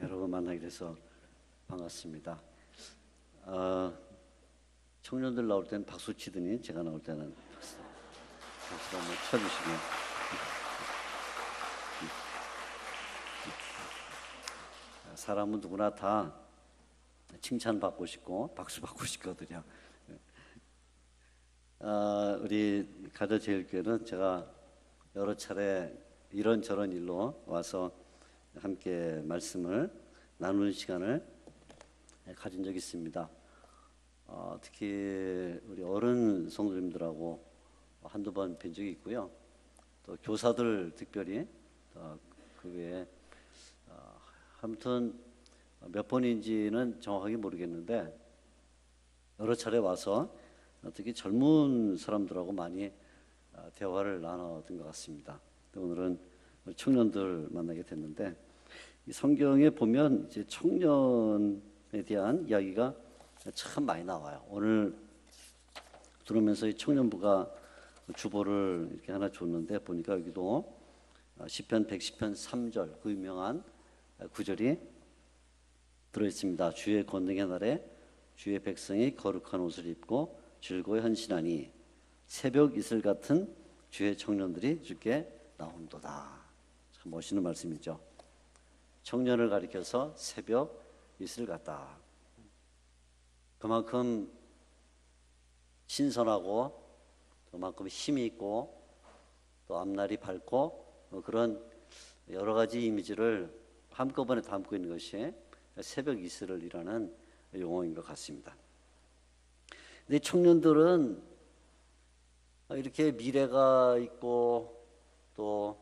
여러분 만나게 돼서 반갑습니다. 청년들 나올 때는 박수 치더니 제가 나올 때는 박수 한번 쳐주시면. 사람은 누구나 다 칭찬받고 싶고 박수 받고 싶거든요. 우리 가더제일교회는 제가 여러 차례 이런저런 일로 와서 함께 말씀을 나누는 시간을 가진 적이 있습니다. 특히 우리 어른 성도님들하고 한두 번 뵌 적이 있고요. 또 교사들 특별히 그 외에 아무튼 몇 번인지는 정확하게 모르겠는데 여러 차례 와서 특히 젊은 사람들하고 많이 대화를 나눴던 것 같습니다. 오늘은 청년들 만나게 됐는데 이 성경에 보면 이제 청년에 대한 이야기가 참 많이 나와요. 오늘 들으면서 이 청년부가 주보를 이렇게 하나 줬는데 보니까 여기도 시편 110편 3절 그 유명한 구절이 들어있습니다. 주의 권능의 날에 주의 백성이 거룩한 옷을 입고 즐거워 헌신하니 새벽 이슬 같은 주의 청년들이 주께 나온도다. 참 멋있는 말씀이죠. 청년을 가리켜서 새벽 이슬 같다. 그만큼 신선하고 그만큼 힘이 있고 또 앞날이 밝고 그런 여러 가지 이미지를 한꺼번에 담고 있는 것이 새벽 이슬이라는 용어인 것 같습니다. 근데 청년들은 이렇게 미래가 있고 또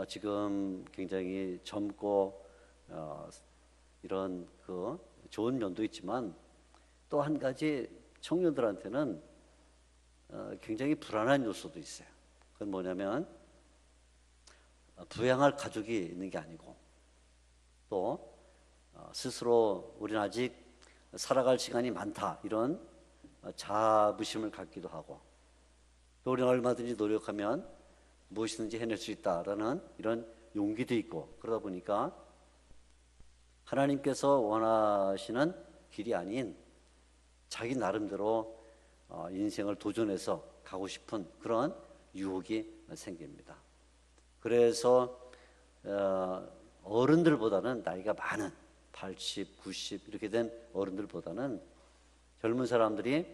지금 굉장히 젊고 이런 그 좋은 면도 있지만 또 한 가지 청년들한테는 굉장히 불안한 요소도 있어요. 그건 뭐냐면 부양할 가족이 있는 게 아니고 또 스스로 우리는 아직 살아갈 시간이 많다 이런 자부심을 갖기도 하고 또 우리는 얼마든지 노력하면 무엇이든지 해낼 수 있다라는 이런 용기도 있고 그러다 보니까 하나님께서 원하시는 길이 아닌 자기 나름대로 인생을 도전해서 가고 싶은 그런 유혹이 생깁니다. 그래서 어른들보다는 나이가 많은 80, 90 이렇게 된 어른들보다는 젊은 사람들이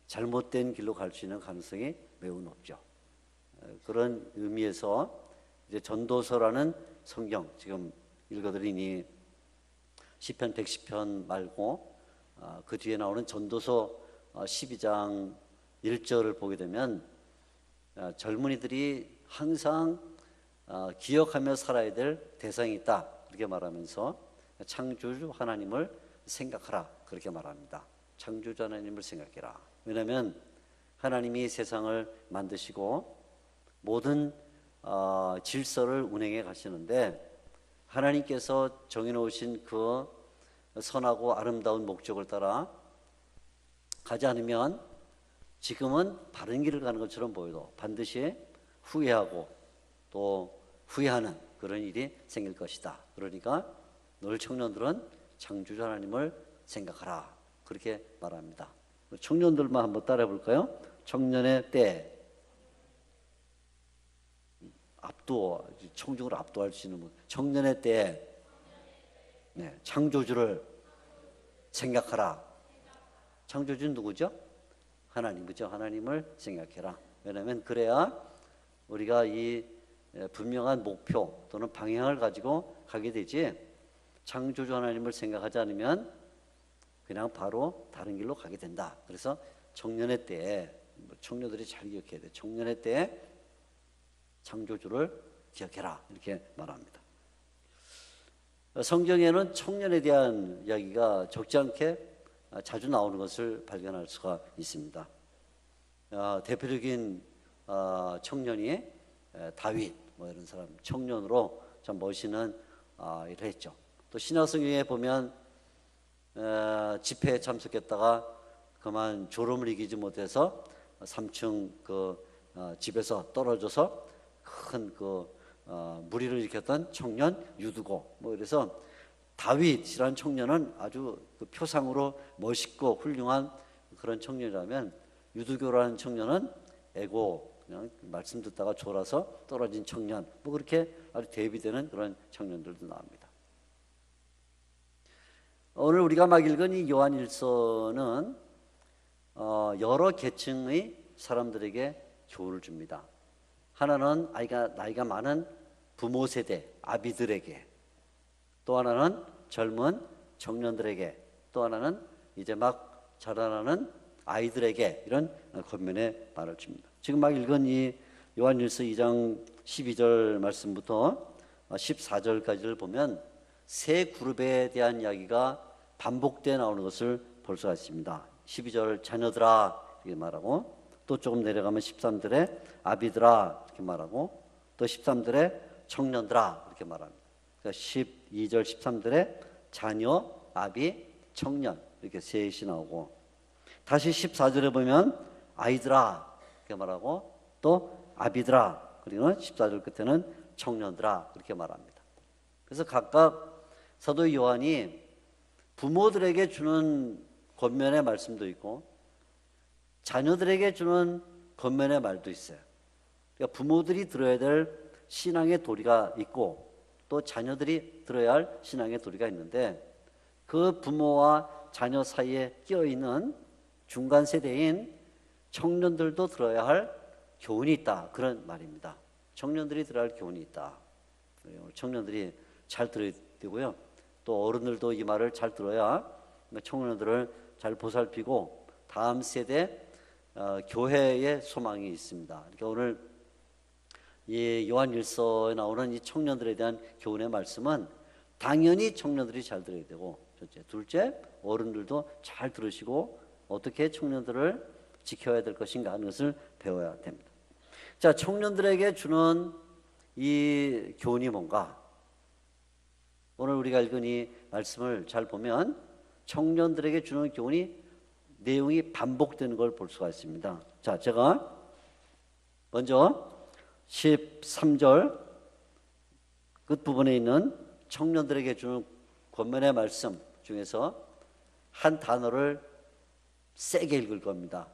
잘못된 길로 갈 수 있는 가능성이 매우 높죠. 그런 의미에서 이제 전도서라는 성경 지금 읽어드리니 시편 110편 말고 그 뒤에 나오는 전도서 12장 1절을 보게 되면 젊은이들이 항상 기억하며 살아야 될 대상이 있다 이렇게 말하면서 창조주 하나님을 생각하라 그렇게 말합니다. 창조주 하나님을 생각해라. 왜냐하면 하나님이 세상을 만드시고 모든 질서를 운행해 가시는데 하나님께서 정해놓으신 그 선하고 아름다운 목적을 따라 가지 않으면 지금은 바른 길을 가는 것처럼 보여도 반드시 후회하고 또 후회하는 그런 일이 생길 것이다. 그러니까 너희 청년들은 창조주 하나님을 생각하라 그렇게 말합니다. 청년들만 한번 따라해 볼까요? 청년의 때 청중을 압도할 수 있는 청년의 때 네, 창조주를 생각하라. 창조주는 누구죠? 하나님, 그죠? 하나님을 생각해라. 왜냐하면 그래야 우리가 이 분명한 목표 또는 방향을 가지고 가게 되지 창조주 하나님을 생각하지 않으면 그냥 바로 다른 길로 가게 된다. 그래서 청년의 때에 청년들이 잘 기억해야 돼. 청년의 때에 창조주를 기억해라 이렇게 말합니다. 성경에는 청년에 대한 이야기가 적지 않게 자주 나오는 것을 발견할 수가 있습니다. 대표적인 청년이 다윗 뭐 이런 사람 청년으로 참 멋있는 일을 했죠. 또 신약성경에 보면 집회에 참석했다가 그만 졸음을 이기지 못해서 3층 그 집에서 떨어져서 큰 그 무리를 일으켰던 청년 유두고 뭐 이래서 다윗이라는 청년은 아주 그 표상으로 멋있고 훌륭한 그런 청년이라면, 유두교라는 청년은 애고 그냥 말씀 듣다가 졸아서 떨어진 청년, 뭐 그렇게 아주 대비되는 그런 청년들도 나옵니다. 오늘 우리가 막 읽은 이 요한일서는 여러 계층의 사람들에게 교훈을 줍니다. 하나는 나이가 많은 부모 세대 아비들에게, 또 하나는 젊은 청년들에게, 또 하나는 이제 막 자라나는 아이들에게 이런 권면의 말을 줍니다. 지금 막 읽은 이 요한일서 2장 12절 말씀부터 14절까지를 보면 세 그룹에 대한 이야기가 반복되어 나오는 것을 볼 수가 있습니다. 12절 자녀들아 이렇게 말하고, 또 조금 내려가면 13절에 아비들아 이렇게 말하고, 또 13절에 청년들아 이렇게 말합니다. 그러니까 12절 13절에 자녀, 아비, 청년 이렇게 셋이 나오고, 다시 14절에 보면 아이들아 이렇게 말하고, 또 아비들아, 그리고 14절 끝에는 청년들아 이렇게 말합니다. 그래서 각각 사도 요한이 부모들에게 주는 권면의 말씀도 있고 자녀들에게 주는 권면의 말도 있어요. 그러니까 부모들이 들어야 될 신앙의 도리가 있고 또 자녀들이 들어야 할 신앙의 도리가 있는데, 그 부모와 자녀 사이에 끼어있는 중간 세대인 청년들도 들어야 할 교훈이 있다, 그런 말입니다. 청년들이 들어야 할 교훈이 있다. 청년들이 잘 들어야 되고요, 또 어른들도 이 말을 잘 들어야 청년들을 잘 보살피고 다음 세대 교회의 소망이 있습니다. 그러니까 오늘 이 요한일서에 나오는 이 청년들에 대한 교훈의 말씀은 당연히 청년들이 잘 들어야 되고, 첫째, 둘째, 어른들도 잘 들으시고 어떻게 청년들을 지켜야 될 것인가 하는 것을 배워야 됩니다. 자, 청년들에게 주는 이 교훈이 뭔가? 오늘 우리가 읽은 이 말씀을 잘 보면 청년들에게 주는 교훈이 내용이 반복되는 걸 볼 수가 있습니다. 자, 제가 먼저 13절 끝부분에 있는 청년들에게 주는 권면의 말씀 중에서 한 단어를 세게 읽을 겁니다.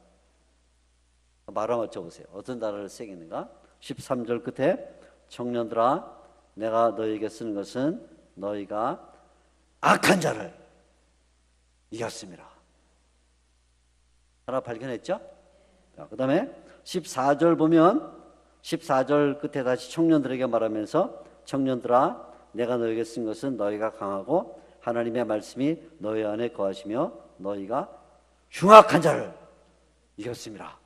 말아 맞춰보세요. 어떤 단어를 세게 읽는가? 13절 끝에 청년들아 내가 너희에게 쓰는 것은 너희가 악한 자를 이겼습니다. 하나 발견했죠? 그 다음에 14절 보면 14절 끝에 다시 청년들에게 말하면서 청년들아 내가 너희에게 쓴 것은 너희가 강하고 하나님의 말씀이 너희 안에 거하시며 너희가 흉악한 자를 이겼습니다.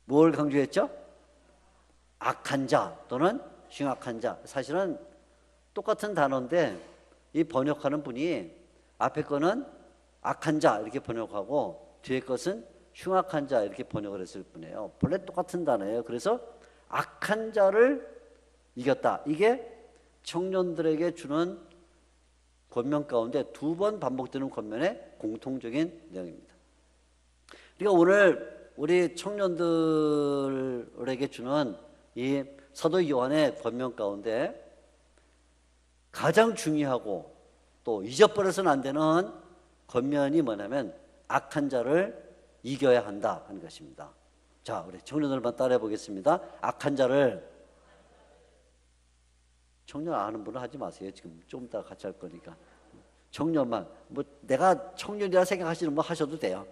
뭘 강조했죠? 악한 자 또는 흉악한 자. 사실은 똑같은 단어인데 이 번역하는 분이 앞에 거는 악한 자 이렇게 번역하고 뒤에 것은 흉악한 자 이렇게 번역을 했을 뿐이에요. 본래 똑같은 단어예요. 그래서 악한 자를 이겼다. 이게 청년들에게 주는 권면 가운데 두 번 반복되는 권면의 공통적인 내용입니다. 그러니까 오늘 우리 청년들에게 주는 이 사도 요한의 권면 가운데 가장 중요하고 또 잊어버려서는 안 되는 권면이 뭐냐면 악한 자를 이겨야 한다 하는 것입니다. 자, 우리 청년들만 따라해 보겠습니다. 악한 자를. 청년 아는 분은 하지 마세요. 지금 좀 이따 같이 할 거니까. 청년만, 뭐 내가 청년이라 생각하시는 분 하셔도 돼요.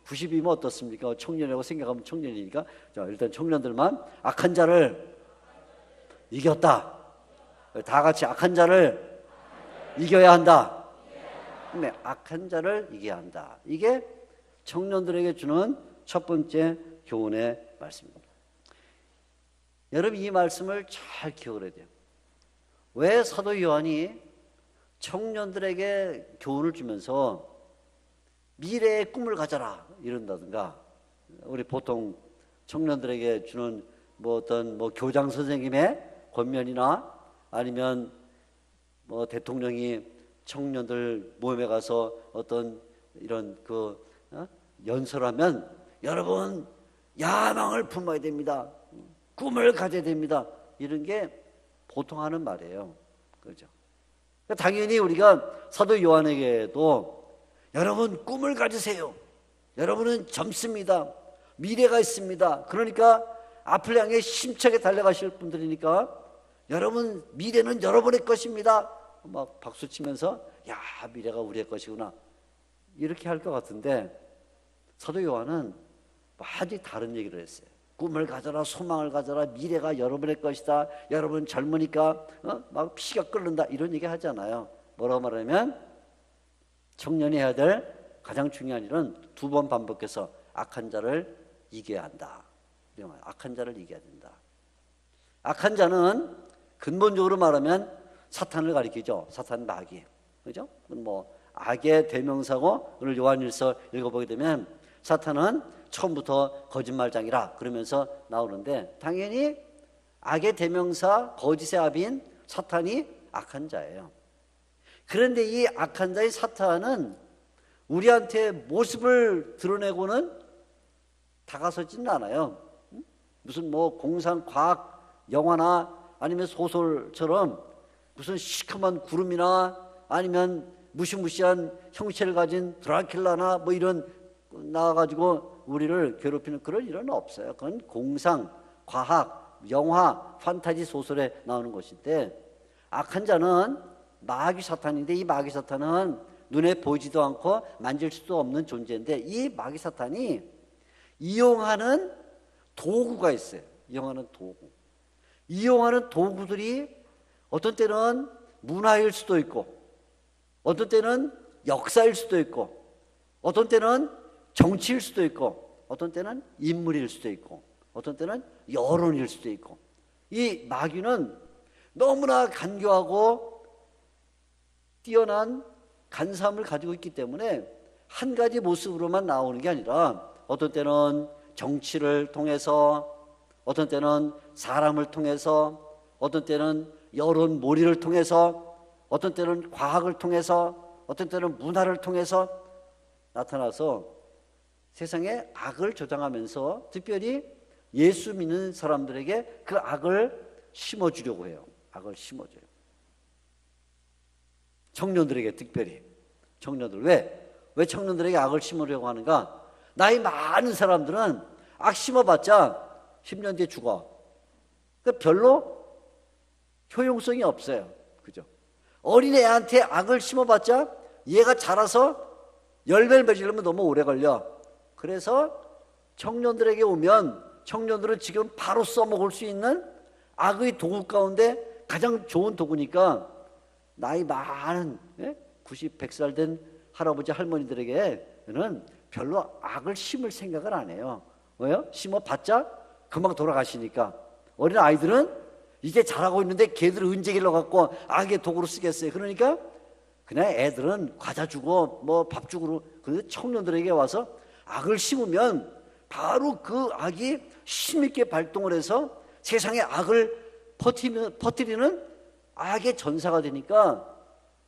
90이면 어떻습니까? 청년이라고 생각하면 청년이니까. 자, 일단 청년들만 악한 자를 이겼다. 다 같이 악한 자를 이겨야 한다. 네, 악한 자를 이겨야 한다. 이게 청년들에게 주는 첫 번째 교훈의 말씀입니다. 여러분 이 말씀을 잘 기억해야 돼요. 왜 사도 요한이 청년들에게 교훈을 주면서 미래의 꿈을 가져라 이런다든가, 우리 보통 청년들에게 주는 뭐 어떤 뭐 교장 선생님의 권면이나 아니면 뭐 대통령이 청년들 모임에 가서 어떤 이런 연설하면 여러분 야망을 품어야 됩니다. 꿈을 가져야 됩니다. 이런 게 보통 하는 말이에요. 그렇죠? 당연히 우리가 사도 요한에게도 여러분 꿈을 가지세요. 여러분은 젊습니다. 미래가 있습니다. 그러니까 앞을 향해 힘차게 달려가실 분들이니까 여러분 미래는 여러분의 것입니다. 막 박수 치면서 야 미래가 우리의 것이구나 이렇게 할 것 같은데 사도 요한은 완전히 다른 얘기를 했어요. 꿈을 가져라, 소망을 가져라, 미래가 여러분의 것이다. 여러분 젊으니까 막 피가 끓는다 이런 얘기 하잖아요. 뭐라고 말하면 청년이 해야 될 가장 중요한 일은 두 번 반복해서 악한 자를 이겨야 한다. 악한 자를 이겨야 된다. 악한 자는 근본적으로 말하면 사탄을 가리키죠. 사탄 마귀. 그죠? 뭐 악의 대명사고 오늘 요한일서 읽어보게 되면 사탄은 처음부터 거짓말장이라 그러면서 나오는데 당연히 악의 대명사 거짓의 아비인 사탄이 악한 자예요. 그런데 이 악한 자의 사탄은 우리한테 모습을 드러내고는 다가서지는 않아요. 무슨 뭐 공상과학 영화나 아니면 소설처럼 무슨 시커먼 구름이나 아니면 무시무시한 형체를 가진 드라큘라나 뭐 이런 나와가지고 우리를 괴롭히는 그런 일은 없어요. 그건 공상, 과학, 영화, 판타지 소설에 나오는 것인데 악한 자는 마귀 사탄인데 이 마귀 사탄은 눈에 보이지도 않고 만질 수도 없는 존재인데 이 마귀 사탄이 이용하는 도구가 있어요. 이용하는 도구. 이용하는 도구들이 어떤 때는 문화일 수도 있고 어떤 때는 역사일 수도 있고 어떤 때는 정치일 수도 있고 어떤 때는 인물일 수도 있고 어떤 때는 여론일 수도 있고 이 마귀는 너무나 간교하고 뛰어난 간사함을 가지고 있기 때문에 한 가지 모습으로만 나오는 게 아니라 어떤 때는 정치를 통해서 어떤 때는 사람을 통해서 어떤 때는 여론몰이를 통해서 어떤 때는 과학을 통해서 어떤 때는 문화를 통해서 나타나서 세상에 악을 조장하면서 특별히 예수 믿는 사람들에게 그 악을 심어주려고 해요. 악을 심어줘요. 청년들에게 특별히. 청년들 왜 청년들에게 악을 심으려고 하는가? 나이 많은 사람들은 악 심어봤자 10년 뒤에 죽어. 그러니까 별로 효용성이 없어요. 그죠? 어린애한테 악을 심어봤자 얘가 자라서 열매를 맺으려면 너무 오래 걸려. 그래서 청년들에게 오면 청년들은 지금 바로 써먹을 수 있는 악의 도구 가운데 가장 좋은 도구니까 나이 많은 90, 100살 된 할아버지 할머니들에게는 별로 악을 심을 생각을 안 해요. 왜요? 심어봤자 금방 돌아가시니까. 어린 아이들은 이제 자라고 있는데 걔들을 언제 길러갖고 악의 도구로 쓰겠어요. 그러니까 그냥 애들은 과자 주고 뭐 밥 주고 그 청년들에게 와서 악을 심으면 바로 그 악이 힘있게 발동을 해서 세상에 악을 퍼뜨리는 악의 전사가 되니까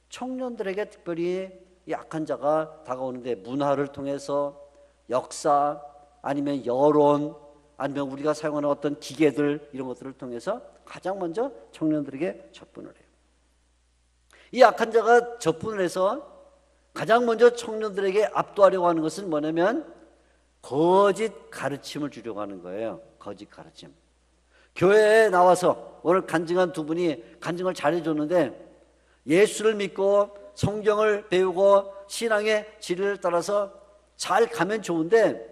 청년들에게 특별히 이 악한 자가 다가오는데 문화를 통해서 역사 아니면 여론 아니면 우리가 사용하는 어떤 기계들 이런 것들을 통해서 가장 먼저 청년들에게 접근을 해요. 이 악한 자가 접근을 해서 가장 먼저 청년들에게 압도하려고 하는 것은 뭐냐면 거짓 가르침을 주려고 하는 거예요. 거짓 가르침. 교회에 나와서 오늘 간증한 두 분이 간증을 잘해줬는데 예수를 믿고 성경을 배우고 신앙의 진리를 따라서 잘 가면 좋은데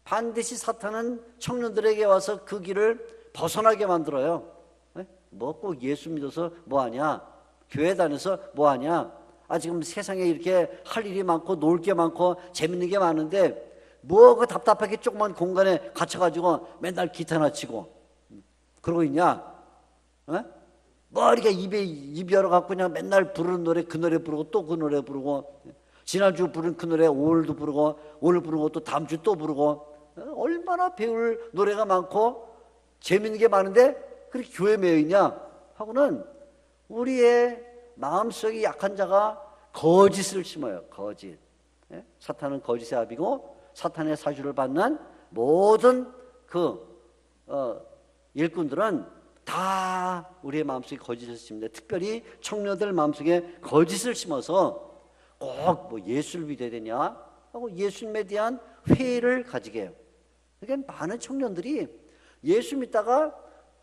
반드시 사탄은 청년들에게 와서 그 길을 벗어나게 만들어요. 뭐 꼭 예수 믿어서 뭐하냐? 교회 다녀서 뭐하냐? 지금 세상에 이렇게 할 일이 많고 놀 게 많고 재밌는 게 많은데 뭐 그 답답하게 조그만 공간에 갇혀가지고 맨날 기타나 치고 그러고 있냐? 머리가 입이 열어갖고 그냥 맨날 부르는 노래 그 노래 부르고 또 그 노래 부르고 지난주 부른 그 노래 오늘도 부르고 오늘 부른 것도 다음 주 또 부르고 얼마나 배울 노래가 많고 재밌는 게 많은데 그렇게 교회에 매여 있냐 하고는 우리의 마음속에 약한 자가 거짓을 심어요. 거짓. 사탄은 거짓의 아비고 사탄의 사주를 받는 모든 그 일꾼들은 다 우리의 마음속에 거짓을 심는데, 특별히 청년들 마음속에 거짓을 심어서 꼭 뭐 예수를 믿어야 되냐 하고 예수님에 대한 회의를 가지게 해요. 그러니까 많은 청년들이 예수 믿다가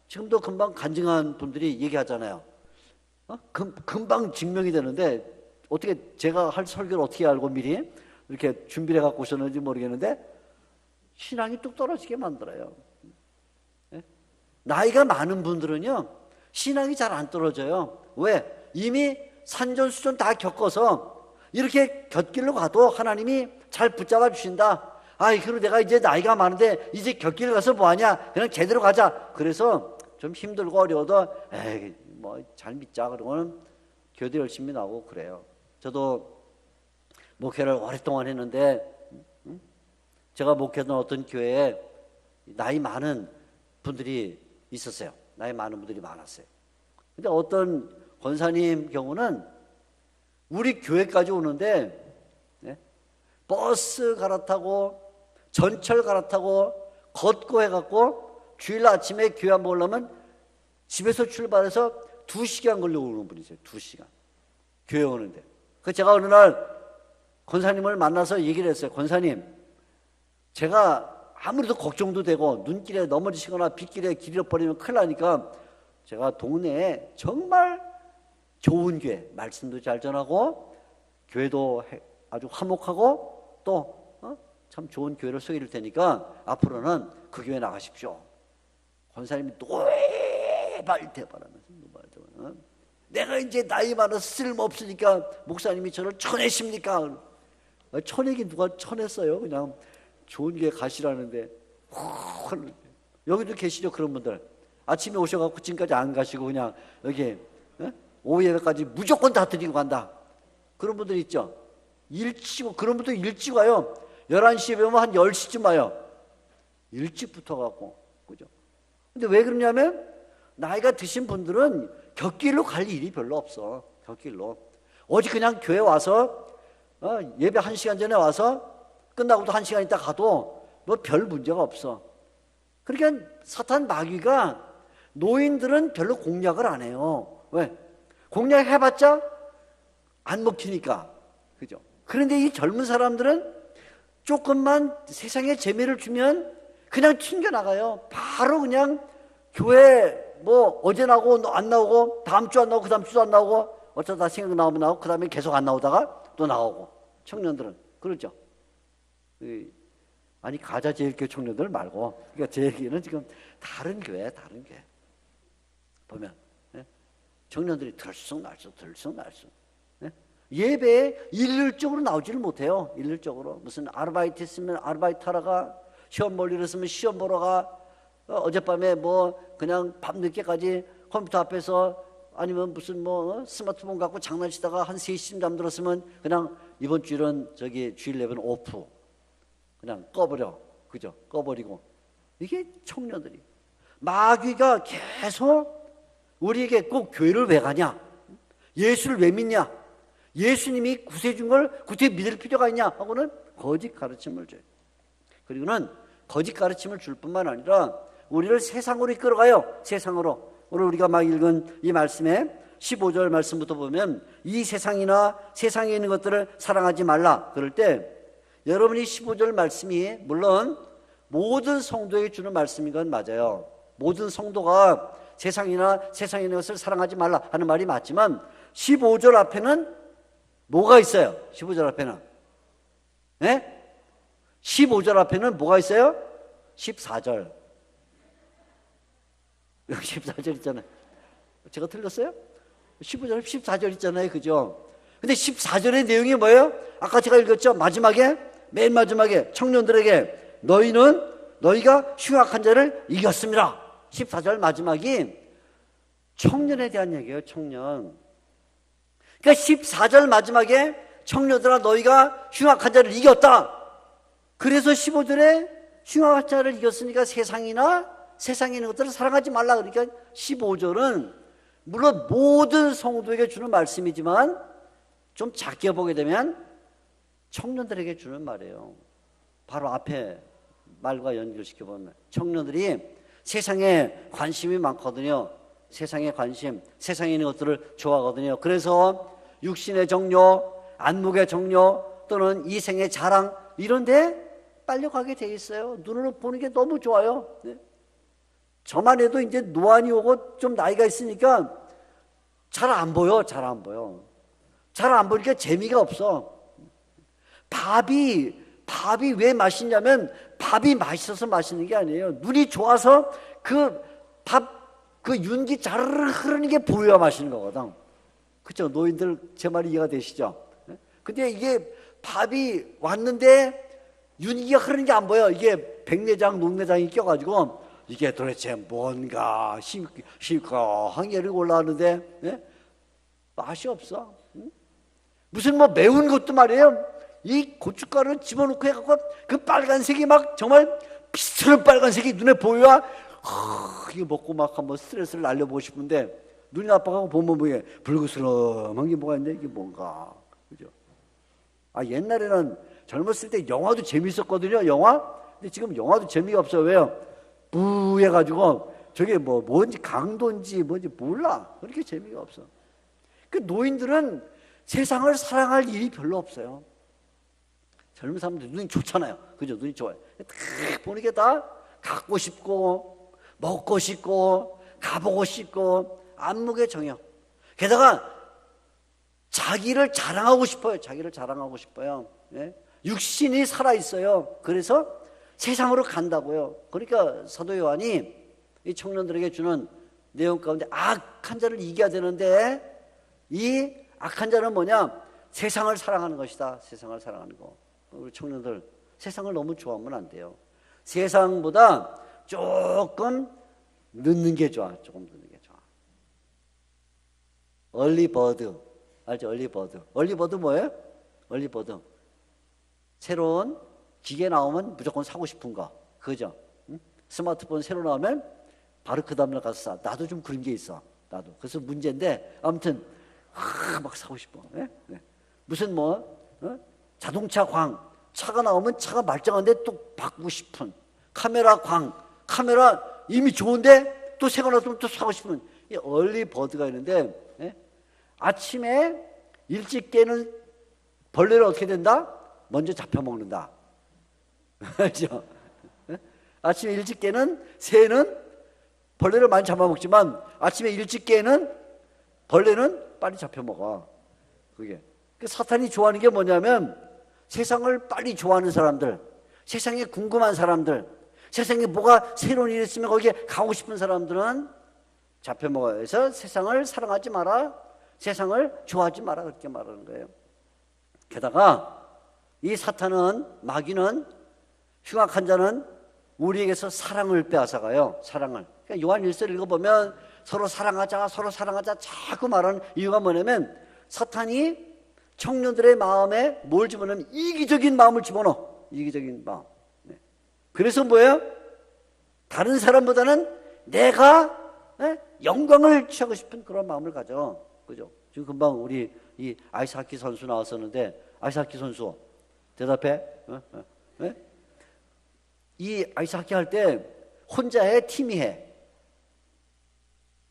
지금도 금방 간증한 분들이 얘기하잖아요. 금방 증명이 되는데 어떻게 제가 할 설교를 어떻게 알고 미리 이렇게 준비를 해갖고 오셨는지 모르겠는데 신앙이 뚝 떨어지게 만들어요. 나이가 많은 분들은요 신앙이 잘 안 떨어져요. 왜? 이미 산전수전 다 겪어서 이렇게 곁길로 가도 하나님이 잘 붙잡아 주신다. 그리고 내가 이제 나이가 많은데 이제 곁길을 가서 뭐하냐, 그냥 제대로 가자. 그래서 좀 힘들고 어려워도 에이 뭐 잘 믿자 그러고는 교대 열심히 나오고 그래요. 저도 목회를 오랫동안 했는데 제가 목회하던 어떤 교회에 나이 많은 분들이 있었어요. 나이 많은 분들이 많았어요. 근데 어떤 권사님 경우는 우리 교회까지 오는데 버스 갈아타고 전철 갈아타고 걷고 해갖고 주일 아침에 교회 안 보려면 집에서 출발해서 2시간 걸려오는 분이세요. 2시간 교회 오는데. 그 제가 어느 날 권사님을 만나서 얘기를 했어요. 권사님, 제가 아무래도 걱정도 되고 눈길에 넘어지시거나 빗길에 길 잃어버리면 큰일 나니까 제가 동네에 정말 좋은 교회, 말씀도 잘 전하고 교회도 아주 화목하고 또 참 좋은 교회를 소개할 테니까 앞으로는 그 교회 나가십시오. 권사님이 노발대발하면서 내가 이제 나이 많아서 쓸모없으니까 목사님이 저를 쳐내십니까? 쳐내긴 누가 쳐냈어요. 그냥 좋은 교회 가시라는데. 여기도 계시죠, 그런 분들. 아침에 오셔갖고 지금까지 안 가시고 그냥 여기 오후 예배까지 무조건 다 드리고 간다. 그런 분들 있죠. 일찍, 그런 분들 일찍 와요. 11시에 배우면 한 10시쯤 와요. 일찍 붙어갖고. 그죠? 근데 왜 그러냐면 나이가 드신 분들은 곁길로 갈 일이 별로 없어. 곁길로. 오직 그냥 교회 와서 예배 1시간 전에 와서 끝나고도 1시간 있다 가도 뭐 별 문제가 없어. 그러니까 사탄 마귀가 노인들은 별로 공략을 안 해요. 왜? 공략해봤자 안 먹히니까. 그죠? 그런데 이 젊은 사람들은 조금만 세상에 재미를 주면 그냥 튕겨나가요. 바로 그냥 교회 뭐 어제 나오고 안 나오고 다음 주 안 나오고 그 다음 주도 안 나오고 어쩌다 생각 나오면 나오고 그 다음에 계속 안 나오다가 또 나오고. 청년들은 그렇죠. 아니 가자제일교회 청년들 말고, 그러니까 제 얘기는 지금 다른 교회 보면 청년들이 들썩날썩 예배에 일률적으로 나오지를 못해요. 일률적으로 무슨 아르바이트 있으면 아르바이트 하러 가, 시험 볼 일 있으면 시험 보러 가, 어젯밤에 뭐 그냥 밤늦게까지 컴퓨터 앞에서 아니면 무슨 뭐 스마트폰 갖고 장난치다가 한 3시쯤 잠들었으면 그냥 이번 주일은 저기 주일 예배는 오프, 그냥 꺼버려. 그죠? 꺼버리고. 이게 청년들이. 마귀가 계속 우리에게 꼭 교회를 왜 가냐? 예수를 왜 믿냐? 예수님이 구세준 걸 구태 믿을 필요가 있냐? 하고는 거짓 가르침을 줘요. 그리고는 거짓 가르침을 줄 뿐만 아니라 우리를 세상으로 이끌어가요. 세상으로. 오늘 우리가 막 읽은 이 말씀에 15절 말씀부터 보면 이 세상이나 세상에 있는 것들을 사랑하지 말라. 그럴 때 여러분이 15절 말씀이 물론 모든 성도에게 주는 말씀인 건 맞아요. 모든 성도가 세상이나 세상에 있는 것을 사랑하지 말라 하는 말이 맞지만 15절 앞에는 뭐가 있어요? 15절 앞에는 15절 앞에는 뭐가 있어요? 14절. 여기 14절 있잖아요. 제가 틀렸어요? 15절 14절 있잖아요. 그죠? 근데 14절의 내용이 뭐예요? 아까 제가 읽었죠? 마지막에, 맨 마지막에 청년들에게 너희가 흉악한 자를 이겼습니다. 14절 마지막이 청년에 대한 얘기예요. 청년. 그러니까 14절 마지막에 청년들아 너희가 흉악한 자를 이겼다. 그래서 15절에 흉악한 자를 이겼으니까 세상이나 세상에 있는 것들을 사랑하지 말라. 그러니까 15절은 물론 모든 성도에게 주는 말씀이지만 좀 작게 보게 되면 청년들에게 주는 말이에요. 바로 앞에 말과 연결시켜보면 청년들이 세상에 관심이 많거든요. 세상에 관심, 세상에 있는 것들을 좋아하거든요. 그래서 육신의 정욕, 안목의 정욕 또는 이생의 자랑 이런데 빨려가게 돼 있어요. 눈으로 보는 게 너무 좋아요. 네? 저만 해도 이제 노안이 오고 좀 나이가 있으니까 잘 안 보여. 잘 안 보여. 잘 안 보니까 재미가 없어. 밥이 왜 맛있냐면 밥이 맛있어서 맛있는 게 아니에요. 눈이 좋아서 그 윤기 자르르 흐르는 게 보여야 맛있는 거거든. 그렇죠? 노인들 제 말이 이해가 되시죠? 근데 이게 밥이 왔는데 윤기가 흐르는 게 안 보여. 이게 백내장, 녹내장이 껴가지고 이게 도대체 뭔가 실컷 열이 올라왔는데 네? 맛이 없어. 무슨 뭐 매운 것도 말이에요. 이 고춧가루를 집어넣고 해갖고 그 빨간색이 막 정말 피스트는 빨간색이 눈에 보여야 이거 먹고 막 한번 스트레스를 날려보고 싶은데 눈이 나빠가고 보면 뭐게 불그스름한 게 뭐가 있는데 이게 뭔가 그죠? 옛날에는 젊었을 때 영화도 재밌었거든요. 영화. 근데 지금 영화도 재미가 없어요. 왜요? 뿌해가지고 저게 뭔지 강도인지 뭔지 몰라. 그렇게 재미가 없어. 그 노인들은 세상을 사랑할 일이 별로 없어요. 젊은 사람들 눈이 좋잖아요. 그죠? 눈이 좋아요. 딱 보는 게 다 갖고 싶고 먹고 싶고 가보고 싶고 안목의 정욕. 게다가 자기를 자랑하고 싶어요. 자기를 자랑하고 싶어요. 예? 육신이 살아있어요. 그래서 세상으로 간다고요. 그러니까 사도 요한이 이 청년들에게 주는 내용 가운데 악한 자를 이겨야 되는데 이 악한 자는 뭐냐? 세상을 사랑하는 것이다. 세상을 사랑하는 거. 우리 청년들 세상을 너무 좋아하면 안 돼요. 세상보다 조금 늦는 게 좋아. 조금 늦는 게 좋아. 얼리버드 알죠? 얼리버드. 얼리버드 뭐예요? 얼리버드. 새로운 기계 나오면 무조건 사고 싶은 거. 그죠? 응? 스마트폰 새로 나오면 바로 그 다음날 가서 사. 나도 좀 그런 게 있어. 나도. 그래서 문제인데 아무튼 막 사고 싶어. 네? 네. 무슨 자동차 광. 차가 나오면 차가 말짱한데 또 바꾸고 싶은. 카메라 광. 카메라 이미 좋은데 또 새거 나왔으면 또 사고 싶은. 이 얼리버드가 있는데 아침에 일찍 깨는 벌레를 어떻게 된다? 먼저 잡혀먹는다. 알죠? 아침에 일찍 깨는 새는 벌레를 많이 잡아먹지만 아침에 일찍 깨는 벌레는 빨리 잡혀먹어. 그게. 사탄이 좋아하는 게 뭐냐면 세상을 빨리 좋아하는 사람들, 세상에 궁금한 사람들, 세상에 뭐가 새로운 일이 있으면 거기에 가고 싶은 사람들은 잡혀먹어요. 그래서 세상을 사랑하지 마라. 세상을 좋아하지 마라. 그렇게 말하는 거예요. 게다가 이 사탄은, 마귀는, 흉악한 자는 우리에게서 사랑을 빼앗아가요. 사랑을. 그러니까 요한 1서를 읽어보면 서로 사랑하자, 서로 사랑하자 자꾸 말하는 이유가 뭐냐면 사탄이 청년들의 마음에 뭘 집어넣으면 이기적인 마음을 집어넣어. 이기적인 마음. 네. 그래서 뭐예요? 다른 사람보다는 내가 영광을 취하고 싶은 그런 마음을 가져. 그죠? 지금 금방 우리 이 아이스하키 선수 나왔었는데 아이스하키 선수 대답해. 네? 이 아이스하키 할 때 혼자 해? 팀이 해?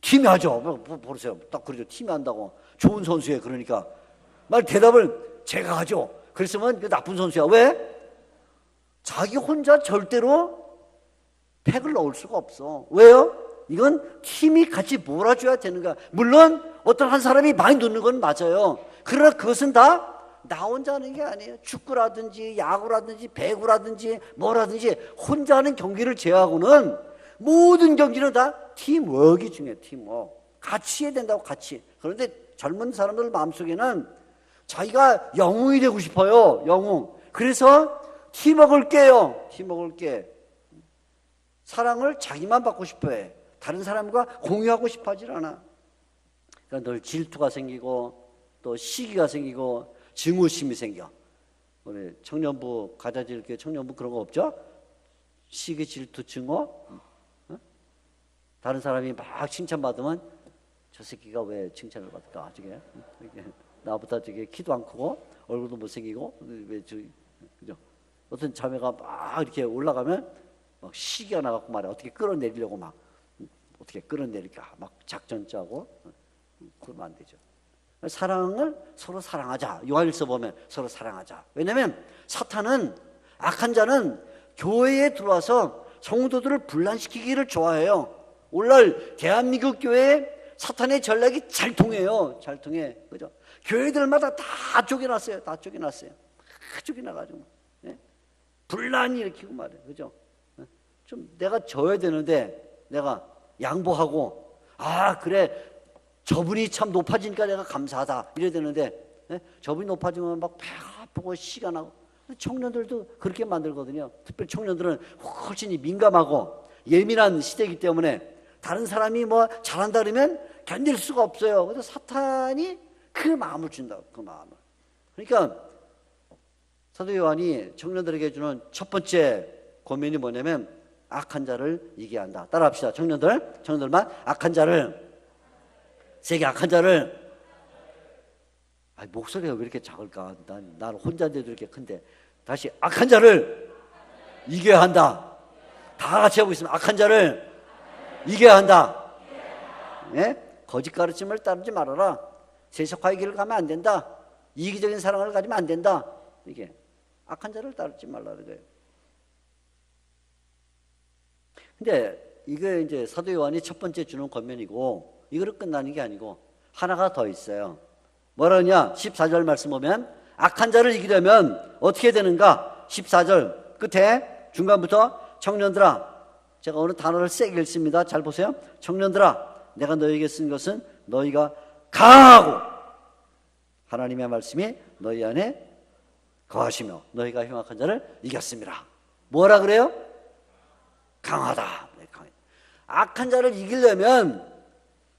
팀이 하죠. 보세요. 딱 그러죠. 팀이 한다고. 좋은 선수에 그러니까 말 대답을 제가 하죠. 그랬으면 그 나쁜 선수야. 왜? 자기 혼자 절대로 팩을 넣을 수가 없어. 왜요? 이건 팀이 같이 몰아줘야 되는 거야. 물론 어떤 한 사람이 많이 넣는 건 맞아요. 그러나 그것은 다 나 혼자 하는 게 아니에요. 축구라든지 야구라든지 배구라든지 뭐라든지 혼자 하는 경기를 제외하고는 모든 경기는 다 팀워크이 중요해요. 팀워크. 같이 해야 된다고 같이. 그런데 젊은 사람들 마음속에는 자기가 영웅이 되고 싶어요. 영웅. 그래서 팀워크를 깨요. 팀워크를 깨. 사랑을 자기만 받고 싶어해. 다른 사람과 공유하고 싶어 하질 않아. 그러니까 늘 질투가 생기고 또 시기가 생기고 증오심이 생겨. 우리 청년부 가자질 게 청년부 그런 거 없죠? 시기, 질투, 증오. 어? 다른 사람이 막 칭찬받으면 저 새끼가 왜 칭찬을 받을까? 저게 나보다 저게 키도 안 크고 얼굴도 못생기고 왜 그죠? 어떤 자매가 막 이렇게 올라가면 막 시기가 나갖고 말이야. 어떻게 끌어내리려고 막 어떻게 끌어내릴까 막 작전 짜고 그러면 안 되죠. 사랑을 서로 사랑하자. 요한일서 보면 서로 사랑하자. 왜냐하면 사탄은 악한 자는 교회에 들어와서 성도들을 분란시키기를 좋아해요. 오늘날 대한민국 교회에 사탄의 전략이 잘 통해요. 잘 통해. 그죠? 교회들마다 다 쪼개놨어요. 다 쪼개놨어요. 다 쪼개놔가지고. 예? 분란이 일으키고 말이에요. 그죠? 좀 내가 져야 되는데 내가 양보하고, 아, 그래. 저분이 참 높아지니까 내가 감사하다. 이래야 되는데, 예? 저분이 높아지면 막 배 아프고 시가 나고. 청년들도 그렇게 만들거든요. 특별히 청년들은 훨씬 민감하고 예민한 시대이기 때문에 다른 사람이 뭐 잘한다 그러면 견딜 수가 없어요. 그래서 사탄이 그 마음을 준다. 그 마음을. 그러니까 사도 요한이 청년들에게 주는 첫 번째 권면이 뭐냐면 악한 자를 이겨야 한다. 따라합시다. 청년들만 악한 자를, 세계 악한 자를. 아니, 목소리가 왜 이렇게 작을까? 난 혼자인데도 이렇게 큰데. 다시 악한 자를 이겨야 한다. 다 같이 하고 있으면 악한 자를 이겨야 한다. 예? 거짓 가르침을 따르지 말아라. 세속화의 길을 가면 안 된다. 이기적인 사랑을 가지면 안 된다. 이게 악한 자를 따르지 말라는 거예요. 근데 이게 이제 사도 요한이 첫 번째 주는 권면이고 이거로 끝나는 게 아니고 하나가 더 있어요. 뭐라냐? 14절 말씀 보면 악한 자를 이기려면 어떻게 되는가? 14절 끝에 중간부터 청년들아, 제가 오늘 단어를 세게 읽습니다. 잘 보세요. 청년들아, 내가 너희에게 쓴 것은 너희가 강하고 하나님의 말씀이 너희 안에 거하시며 너희가 흉악한 자를 이겼습니다. 뭐라 그래요? 강하다. 악한 자를 이기려면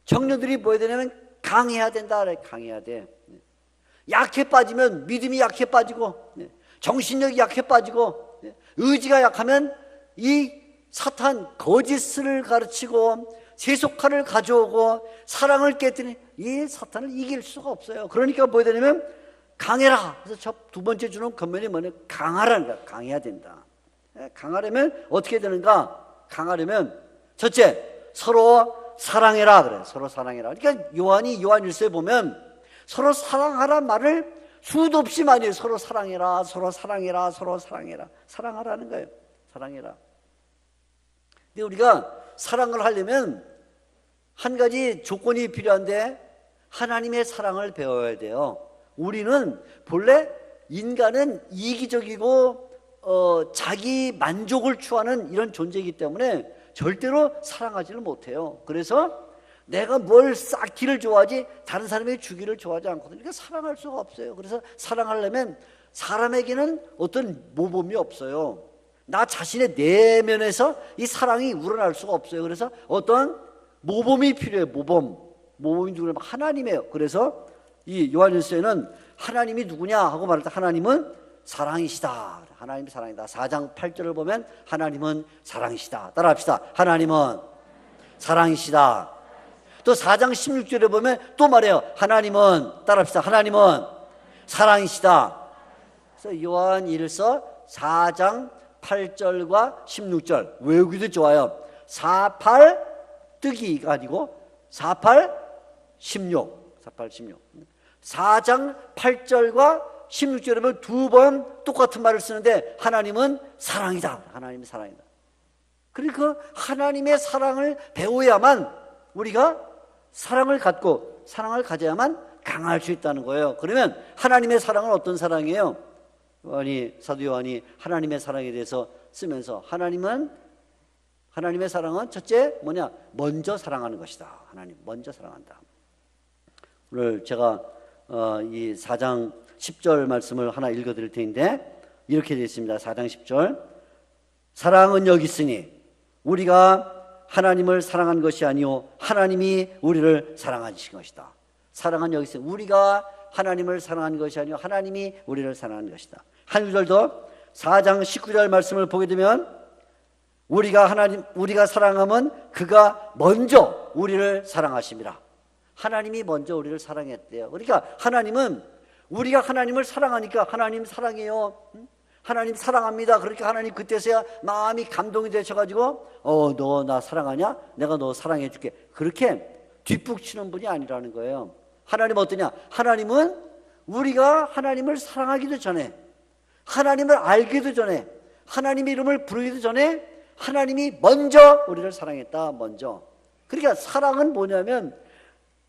청년들이 뭐 해야 되냐면 강해야 된다. 강해야 돼. 약해 빠지면 믿음이 약해 빠지고, 정신력이 약해 빠지고, 의지가 약하면 이 사탄 거짓을 가르치고 세속화를 가져오고 사랑을 깨뜨리는 이 사탄을 이길 수가 없어요. 그러니까 뭐 해야 되냐면 강해라. 그래서 첫 두 번째 주는 권면이 뭐냐면 강하라는 거야. 강해야 된다. 강하려면 어떻게 되는가? 강하려면 첫째, 서로 사랑해라. 그래. 서로 사랑해라. 그러니까 요한이 요한일서에 보면 서로 사랑하란 말을 수도 없이 많이 해요. 서로 사랑해라, 서로 사랑해라, 서로 사랑해라. 사랑하라는 거예요. 사랑해라. 근데 우리가 사랑을 하려면 한 가지 조건이 필요한데 하나님의 사랑을 배워야 돼요. 우리는 본래 인간은 이기적이고 자기 만족을 추구하는 이런 존재이기 때문에 절대로 사랑하지를 못해요. 그래서 내가 뭘 쌓기를 좋아하지 다른 사람에게 주기를 좋아하지 않거든요. 그러니까 사랑할 수가 없어요. 그래서 사랑하려면 사람에게는 어떤 모범이 없어요. 나 자신의 내면에서 이 사랑이 우러날 수가 없어요. 그래서 어떤 모범이 필요해요. 모범이 누구냐면 하나님이에요. 그래서 이 요한일서에는 하나님이 누구냐 하고 말할 때 하나님은 사랑이시다. 하나님이 사랑이다. 4장 8절을 보면 하나님은 사랑이시다. 따라합시다. 하나님은 사랑이시다. 또 4장 16절에 보면 또 말해요. 하나님은, 따라합시다. 하나님은 사랑이시다. 그래서 요한일서 4장 8절과 16절 외우기도 좋아요. 48 뜨기가 아니고 48 16 4장 8절과 16절에 보면 두 번 똑같은 말을 쓰는데 하나님은 사랑이다. 하나님이 사랑이다. 그러니까 하나님의 사랑을 배워야만 우리가 사랑을 갖고 사랑을 가져야만 강할 수 있다는 거예요. 그러면 하나님의 사랑은 어떤 사랑이에요? 사도 요한이 하나님의 사랑에 대해서 쓰면서 하나님의 사랑은 첫째 뭐냐? 먼저 사랑하는 것이다. 하나님 먼저 사랑한다. 오늘 제가 이 4장 10절 말씀을 하나 읽어드릴 텐데 이렇게 되어 있습니다. 4장 10절 사랑은 여기 있으니 우리가 하나님을 사랑한 것이 아니요 하나님이 우리를 사랑하신 것이다. 사랑은 여기 있으니 우리가 하나님을 사랑한 것이 아니요 하나님이 우리를 사랑한 것이다. 한 구절 더 4장 19절 말씀을 보게 되면 우리가 사랑하면 그가 먼저 우리를 사랑하심이라. 하나님이 먼저 우리를 사랑했대요. 그러니까 하나님은 우리가 하나님을 사랑하니까 하나님 사랑해요. 하나님 사랑합니다. 그렇게 하나님 그때서야 마음이 감동이 되셔가지고 너 나 사랑하냐? 내가 너 사랑해 줄게. 그렇게 뒷북치는 분이 아니라는 거예요. 하나님 어떠냐? 하나님은 우리가 하나님을 사랑하기도 전에, 하나님을 알기도 전에, 하나님의 이름을 부르기도 전에 하나님이 먼저 우리를 사랑했다. 먼저. 그러니까 사랑은 뭐냐면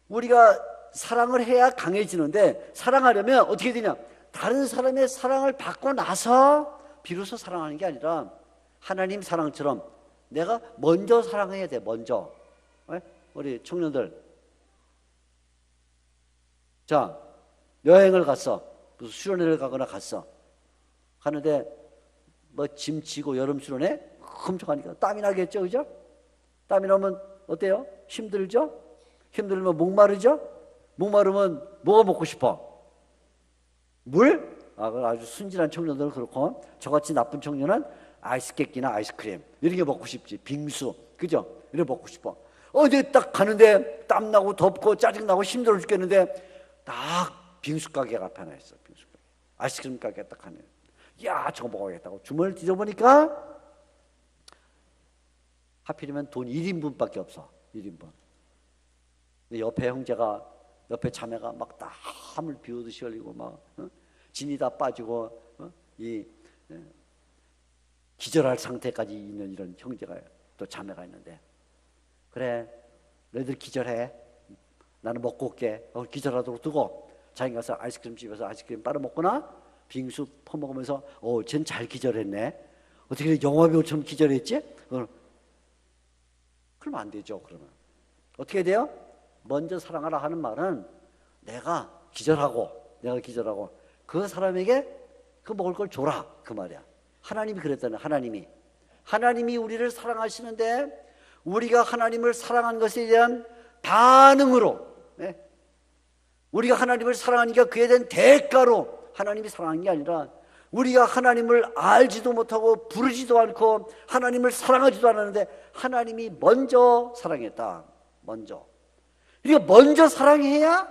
우리가 사랑을 해야 강해지는데, 사랑하려면 어떻게 되냐? 다른 사람의 사랑을 받고 나서 비로소 사랑하는 게 아니라 하나님 사랑처럼 내가 먼저 사랑해야 돼. 먼저. 우리 청년들, 자, 여행을 갔어. 무슨 수련회를 가거나 갔어. 가는데 뭐 짐 지고 여름 수련회 끔찍하니까 땀이 나겠죠, 그죠? 땀이 나면 어때요? 힘들죠? 힘들면 목마르죠? 목마르면 뭐가 먹고 싶어? 물? 아주 순진한 청년들은 그렇고, 저같이 나쁜 청년은 아이스 깨끼나 아이스크림 이런 게 먹고 싶지. 빙수, 그죠? 이런 거 먹고 싶어. 근데 딱 가는데 땀나고 덥고 짜증나고 힘들어 죽겠는데 딱 빙수 가게가 앞에 하나 있어. 빙수 가게, 아이스크림 가게 딱 하네. 야, 저거 먹어야겠다고 주머니를 뒤져보니까 하필이면 돈 1인분밖에 없어. 1인분. 옆에 형제가, 옆에 자매가 막 땀을 비오듯이 흘리고 막 진이 다 빠지고 기절할 상태까지 있는 이런 형제가 또 자매가 있는데, 그래 너희들 기절해, 나는 먹고 올게. 기절하도록 두고 자기 가서 아이스크림 집에서 아이스크림 빨아먹거나 빙수 퍼먹으면서 쟨 잘 기절했네. 어떻게 영화배우처럼 기절했지? 그러면 안 되죠. 그러면 어떻게 돼요? 먼저 사랑하라 하는 말은 내가 기절하고 그 사람에게 그 먹을 걸 줘라, 그 말이야. 하나님이 그랬다는, 하나님이 우리를 사랑하시는데 우리가 하나님을 사랑한 것에 대한 반응으로, 우리가 하나님을 사랑하니까 그에 대한 대가로 하나님이 사랑한 게 아니라, 우리가 하나님을 알지도 못하고 부르지도 않고 하나님을 사랑하지도 않았는데 하나님이 먼저 사랑했다. 먼저. 우리가 먼저 사랑해야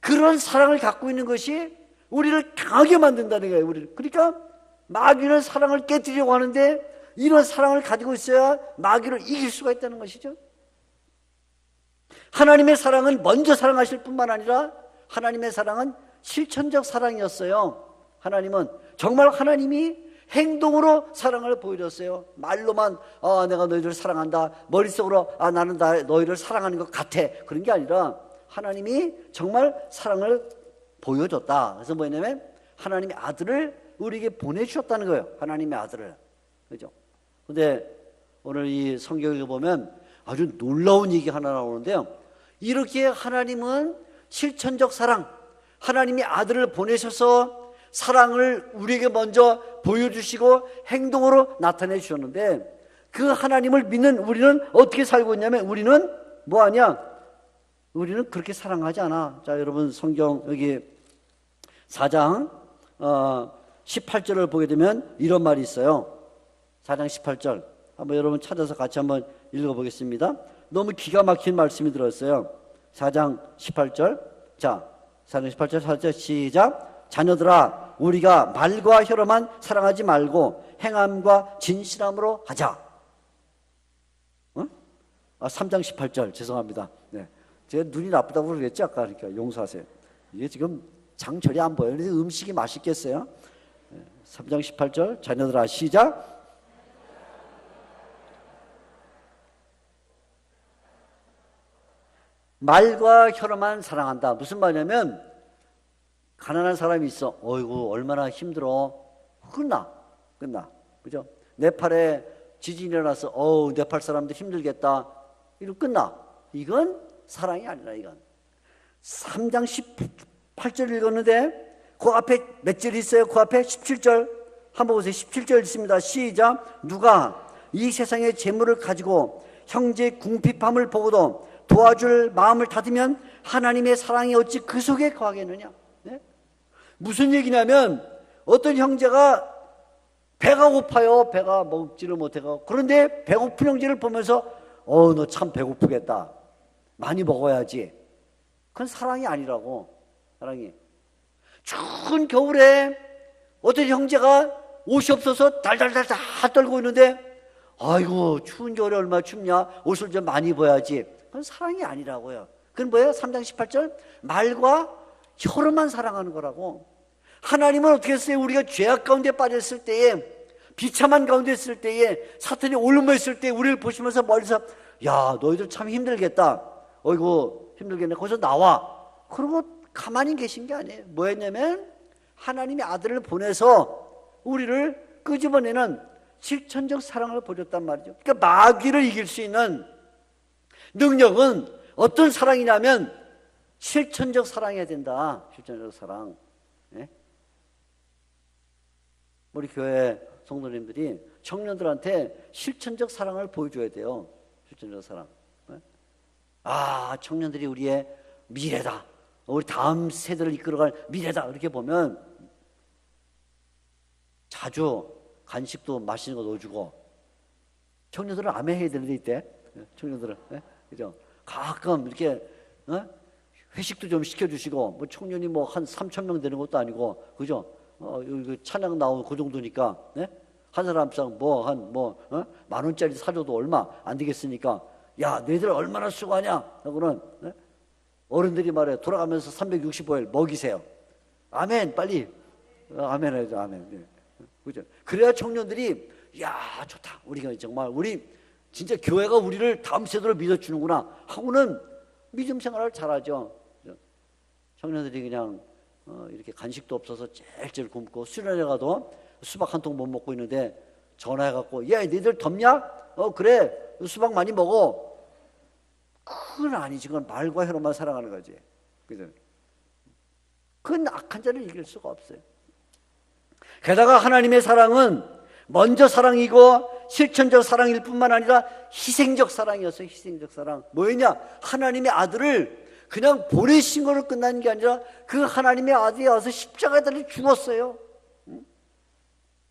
그런 사랑을 갖고 있는 것이 우리를 강하게 만든다는 거예요. 그러니까 마귀는 사랑을 깨뜨리려고 하는데 이런 사랑을 가지고 있어야 마귀를 이길 수가 있다는 것이죠. 하나님의 사랑은 먼저 사랑하실 뿐만 아니라 하나님의 사랑은 실천적 사랑이었어요. 하나님은 정말 하나님이 행동으로 사랑을 보여줬어요. 말로만 내가 너희를 사랑한다, 머릿속으로 나는 너희를 사랑하는 것 같아, 그런 게 아니라 하나님이 정말 사랑을 보여줬다. 그래서 뭐냐면 하나님의 아들을 우리에게 보내주셨다는 거예요. 하나님의 아들을. 그죠? 근데 오늘 이 성경을 보면 아주 놀라운 얘기 하나 나오는데요. 이렇게 하나님은 실천적 사랑, 하나님이 아들을 보내셔서 사랑을 우리에게 먼저 보여주시고 행동으로 나타내 주셨는데, 그 하나님을 믿는 우리는 어떻게 살고 있냐면 우리는 뭐하냐? 우리는 그렇게 사랑하지 않아. 자, 여러분 성경 여기 4장 18절을 보게 되면 이런 말이 있어요. 4장 18절 한번 여러분 찾아서 같이 한번 읽어보겠습니다. 너무 기가 막힌 말씀이 들었어요. 4장 18절. 자, 4장 18절 4절 시작. 자녀들아, 우리가 말과 혀로만 사랑하지 말고 행함과 진실함으로 하자. 3장 18절 죄송합니다. 네, 제가 눈이 나쁘다고 그러겠지 아까. 그러니까 용서하세요. 이게 지금 장절이 안 보여요. 그래서 음식이 맛있겠어요. 3장 18절 자녀들아 시작. 말과 혀로만 사랑한다. 무슨 말이냐면 가난한 사람이 있어. 어이구 얼마나 힘들어. 끝나. 그죠? 네팔에 지진이 일어나서 네팔 사람들 힘들겠다. 이거 끝나. 이건 사랑이 아니라 이건. 3장 18절 읽었는데 그 앞에 몇 절 있어요? 그 앞에 17절 한번 보세요. 17절 있습니다. 시작. 누가 이 세상의 재물을 가지고 형제의 궁핍함을 보고도 도와줄 마음을 닫으면 하나님의 사랑이 어찌 그 속에 거하겠느냐. 네? 무슨 얘기냐면 어떤 형제가 배가 고파요. 배가 먹지를 못해서. 그런데 배고픈 형제를 보면서 너 참 배고프겠다. 많이 먹어야지. 그건 사랑이 아니라고. 사랑이. 추운 겨울에 어떤 형제가 옷이 없어서 달달달 다 떨고 있는데 아이고 추운 겨울에 얼마나 춥냐, 옷을 좀 많이 입어야지. 그건 사랑이 아니라고요. 그건 뭐예요? 3장 18절 말과 혀로만 사랑하는 거라고. 하나님은 어떻게 했어요? 우리가 죄악 가운데 빠졌을 때에, 비참한 가운데 있을 때에, 사탄이 올무어 있을 때 우리를 보시면서 멀리서 야 너희들 참 힘들겠다, 어이구 힘들겠네, 거기서 나와. 그러고 가만히 계신 게 아니에요. 뭐였냐면 하나님의 아들을 보내서 우리를 끄집어내는 실천적 사랑을 보여줬단 말이죠. 그러니까 마귀를 이길 수 있는 능력은 어떤 사랑이냐면 실천적 사랑해야 된다. 실천적 사랑. 예? 우리 교회 성도님들이 청년들한테 실천적 사랑을 보여줘야 돼요. 실천적 사랑. 예? 아, 청년들이 우리의 미래다, 우리 다음 세대를 이끌어갈 미래다, 이렇게 보면 자주 간식도 맛있는 거 넣어주고. 청년들은 아멘 해야 되는데 이때 청년들은, 그죠? 가끔 이렇게 회식도 좀 시켜주시고. 뭐 청년이 뭐 한 3,000명 되는 것도 아니고, 그죠? 여기 찬양 나오고 그 정도니까, 한 사람당 만 원짜리 사줘도 얼마 안 되겠으니까 야 너희들 얼마나 수고하냐 하고는 어른들이 말해 돌아가면서 365일 먹이세요. 아멘. 빨리 아멘 해야죠. 아멘. 그죠? 그래야 청년들이 야 좋다, 우리가 정말 우리 진짜 교회가 우리를 다음 세대로 믿어주는구나 하고는 믿음 생활을 잘하죠. 청년들이 그냥 이렇게 간식도 없어서 찔찔 굶고 수련회 가도 수박 한 통 못 먹고 있는데 전화해갖고 야 니들 덥냐? 그래 수박 많이 먹어. 그건 아니지. 그건 말과 혀로만 사랑하는 거지. 그죠? 그건 악한 자를 이길 수가 없어요. 게다가 하나님의 사랑은 먼저 사랑이고 실천적 사랑일 뿐만 아니라 희생적 사랑이었어요. 희생적 사랑. 뭐였냐? 하나님의 아들을 그냥 보내신 거로 끝난 게 아니라 그 하나님의 아들이 와서 십자가에 달려 죽었어요.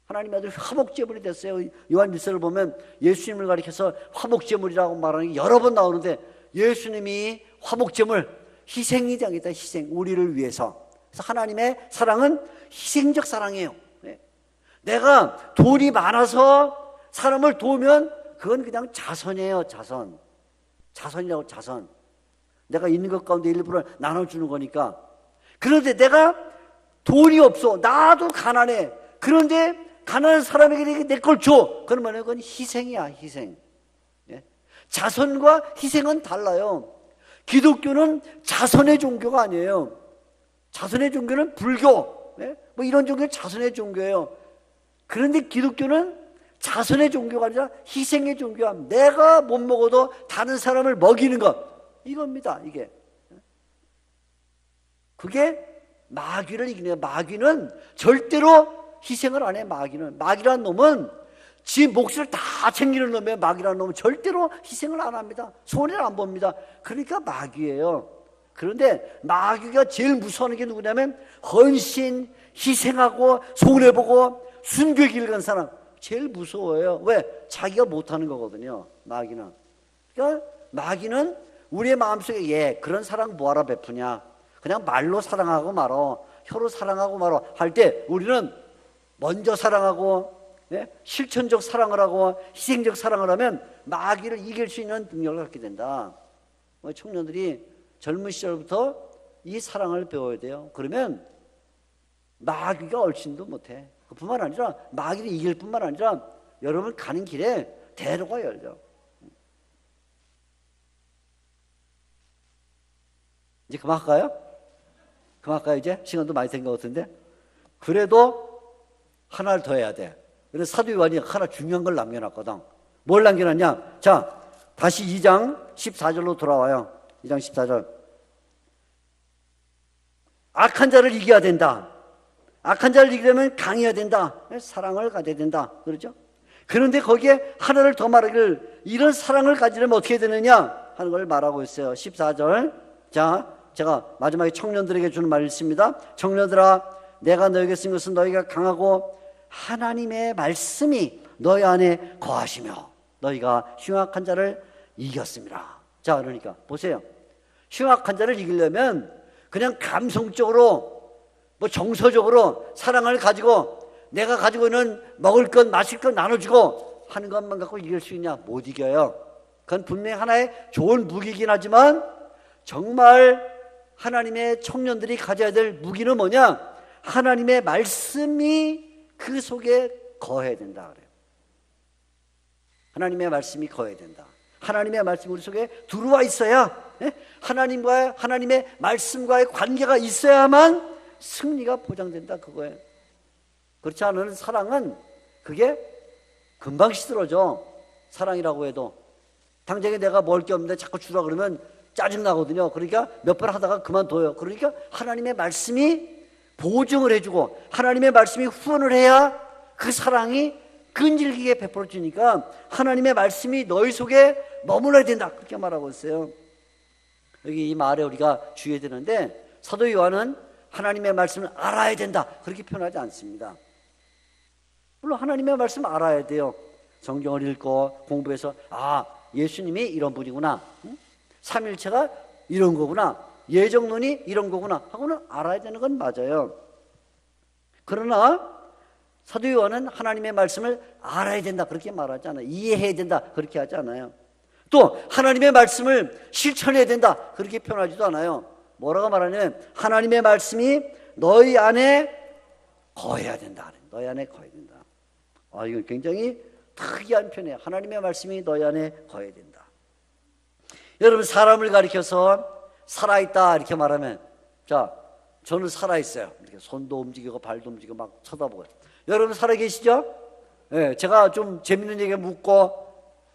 하나님의 아들이 화목제물이 됐어요. 요한일서를 보면 예수님을 가리켜서 화목제물이라고 말하는 게 여러 번 나오는데, 예수님이 화목제물, 희생이 당했다. 희생, 우리를 위해서. 그래서 하나님의 사랑은 희생적 사랑이에요. 내가 돈이 많아서 사람을 도우면 그건 그냥 자선이에요. 자선. 자선이라고. 자선. 내가 있는 것 가운데 일부러 나눠주는 거니까. 그런데 내가 돈이 없어, 나도 가난해, 그런데 가난한 사람에게 내 걸 줘, 그러면 그건 희생이야. 희생. 자선과 희생은 달라요. 기독교는 자선의 종교가 아니에요. 자선의 종교는 불교, 뭐 이런 종교는 자선의 종교예요. 그런데 기독교는 자선의 종교가 아니라 희생의 종교야. 내가 못 먹어도 다른 사람을 먹이는 것, 이겁니다. 이게. 그게 마귀를 이기는 거예요. 마귀는 절대로 희생을 안 해. 마귀라는 놈은 지 몫을 다 챙기는 놈이에요. 마귀라는 놈은 절대로 희생을 안 합니다. 손해를 안 봅니다. 그러니까 마귀예요. 그런데 마귀가 제일 무서워하는 게 누구냐면 헌신, 희생하고 손해보고 순교의 길 간 사람 제일 무서워요. 왜? 자기가 못하는 거거든요. 마귀는. 그러니까 마귀는 우리의 마음속에 그런 사랑 뭐하러 베푸냐, 그냥 말로 사랑하고 말어, 혀로 사랑하고 말어 할 때 우리는 먼저 사랑하고 실천적 사랑을 하고 희생적 사랑을 하면 마귀를 이길 수 있는 능력을 갖게 된다. 청년들이 젊은 시절부터 이 사랑을 배워야 돼요. 그러면 마귀가 얼씬도 못해. 그뿐만 아니라 마귀를 이길 뿐만 아니라 여러분 가는 길에 대로가 열려. 이제 그만할까요? 그만할까요? 이제 시간도 많이 된 것 같은데. 그래도 하나를 더 해야 돼. 그래서 사도 요한이 하나 중요한 걸 남겨놨거든. 뭘 남겨놨냐? 자, 다시 2장 14절로 돌아와요. 2장 14절. 악한 자를 이겨야 된다. 악한 자를 이기려면 강해야 된다. 사랑을 가져야 된다. 그렇죠? 그런데 거기에 하나를 더 말하기를, 이런 사랑을 가지려면 어떻게 되느냐 하는 걸 말하고 있어요. 14절. 자, 제가 마지막에 청년들에게 주는 말이 있습니다. 청년들아, 내가 너에게 쓴 것은 너희가 강하고 하나님의 말씀이 너희 안에 거하시며 너희가 흉악한 자를 이겼습니다. 자, 그러니까 보세요. 흉악한 자를 이기려면 그냥 감성적으로 뭐 정서적으로 사랑을 가지고 내가 가지고 있는 먹을 것 마실 것 나눠주고 하는 것만 갖고 이길 수 있냐? 못 이겨요. 그건 분명히 하나의 좋은 무기이긴 하지만 정말 하나님의 청년들이 가져야 될 무기는 뭐냐? 하나님의 말씀이 그 속에 거해야 된다 그래요. 하나님의 말씀이 거해야 된다. 하나님의 말씀이 우리 속에 들어와 있어야, 하나님의 말씀과의 관계가 있어야만 승리가 보장된다 그거예요. 그렇지 않은 사랑은 그게 금방 시들어져. 사랑이라고 해도 당장에 내가 먹을 게 없는데 자꾸 주라 그러면 짜증나거든요. 그러니까 몇 번 하다가 그만둬요. 그러니까 하나님의 말씀이 보증을 해주고 하나님의 말씀이 후원을 해야 그 사랑이 끈질기게 베풀어지니까 하나님의 말씀이 너희 속에 머물러야 된다 그렇게 말하고 있어요. 여기 이 말에 우리가 주의해야 되는데 사도 요한은 하나님의 말씀을 알아야 된다 그렇게 표현하지 않습니다. 물론 하나님의 말씀을 알아야 돼요. 성경을 읽고 공부해서 예수님이 이런 분이구나, 삼일체가 이런 거구나, 예정론이 이런 거구나 하고는 알아야 되는 건 맞아요. 그러나 사도 요한은 하나님의 말씀을 알아야 된다 그렇게 말하지 않아요. 이해해야 된다 그렇게 하지 않아요. 또 하나님의 말씀을 실천해야 된다 그렇게 표현하지도 않아요. 뭐라고 말하냐면 하나님의 말씀이 너희 안에 거해야 된다. 너희 안에 거해야 된다. 이건 굉장히 특이한 표현이에요. 하나님의 말씀이 너희 안에 거해야 된다. 여러분 사람을 가리켜서 살아있다 이렇게 말하면 자 저는 살아있어요. 이렇게 손도 움직이고 발도 움직이고 막 쳐다보고. 여러분 살아계시죠? 네, 제가 좀 재밌는 얘기 묻고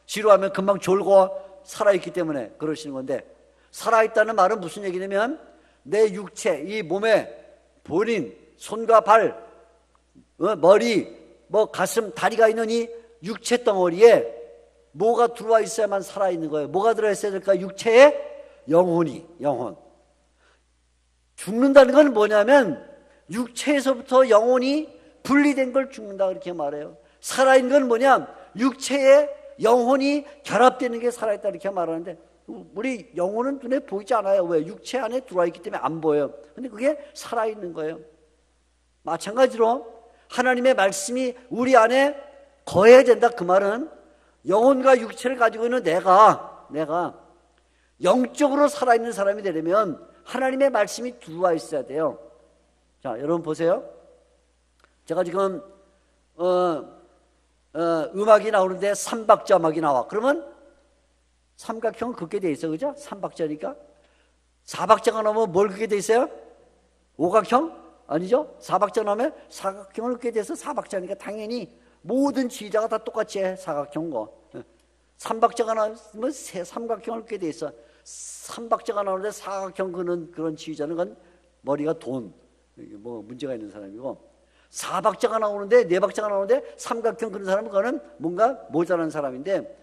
지루하면 금방 졸고 살아있기 때문에 그러시는 건데 살아있다는 말은 무슨 얘기냐면 내 육체, 이 몸에 본인, 손과 발, 머리, 가슴, 다리가 있는 이 육체 덩어리에 뭐가 들어와 있어야만 살아있는 거예요. 뭐가 들어있어야 될까? 육체에 영혼. 죽는다는 건 뭐냐면 육체에서부터 영혼이 분리된 걸 죽는다 그렇게 말해요. 살아있는 건 뭐냐? 육체에 영혼이 결합되는 게 살아있다 이렇게 말하는데 우리 영혼은 눈에 보이지 않아요. 왜? 육체 안에 들어와 있기 때문에 안 보여요. 근데 그게 살아있는 거예요. 마찬가지로 하나님의 말씀이 우리 안에 거해야 된다 그 말은 영혼과 육체를 가지고 있는 내가 영적으로 살아있는 사람이 되려면 하나님의 말씀이 들어와 있어야 돼요. 자, 여러분 보세요. 제가 지금 음악이 나오는데 삼박자 음악이 나와. 그러면 삼각형은 긋게 돼 있어, 그죠? 삼박자니까. 사박자가 나오면 뭘 긋게 돼 있어요? 오각형? 아니죠? 사박자 나오면 사각형을 긋게 돼서 사박자니까 당연히 모든 지휘자가 다 똑같이 해, 사각형 거. 삼박자가 나오면 삼각형을 긋게 돼 있어. 삼박자가 나오는데 사각형 그는 그런 지휘자는 건 머리가 문제가 있는 사람이고, 사박자가 나오는데 네박자가 나오는데 삼각형 그런 사람은 그거는 뭔가 모자란 사람인데,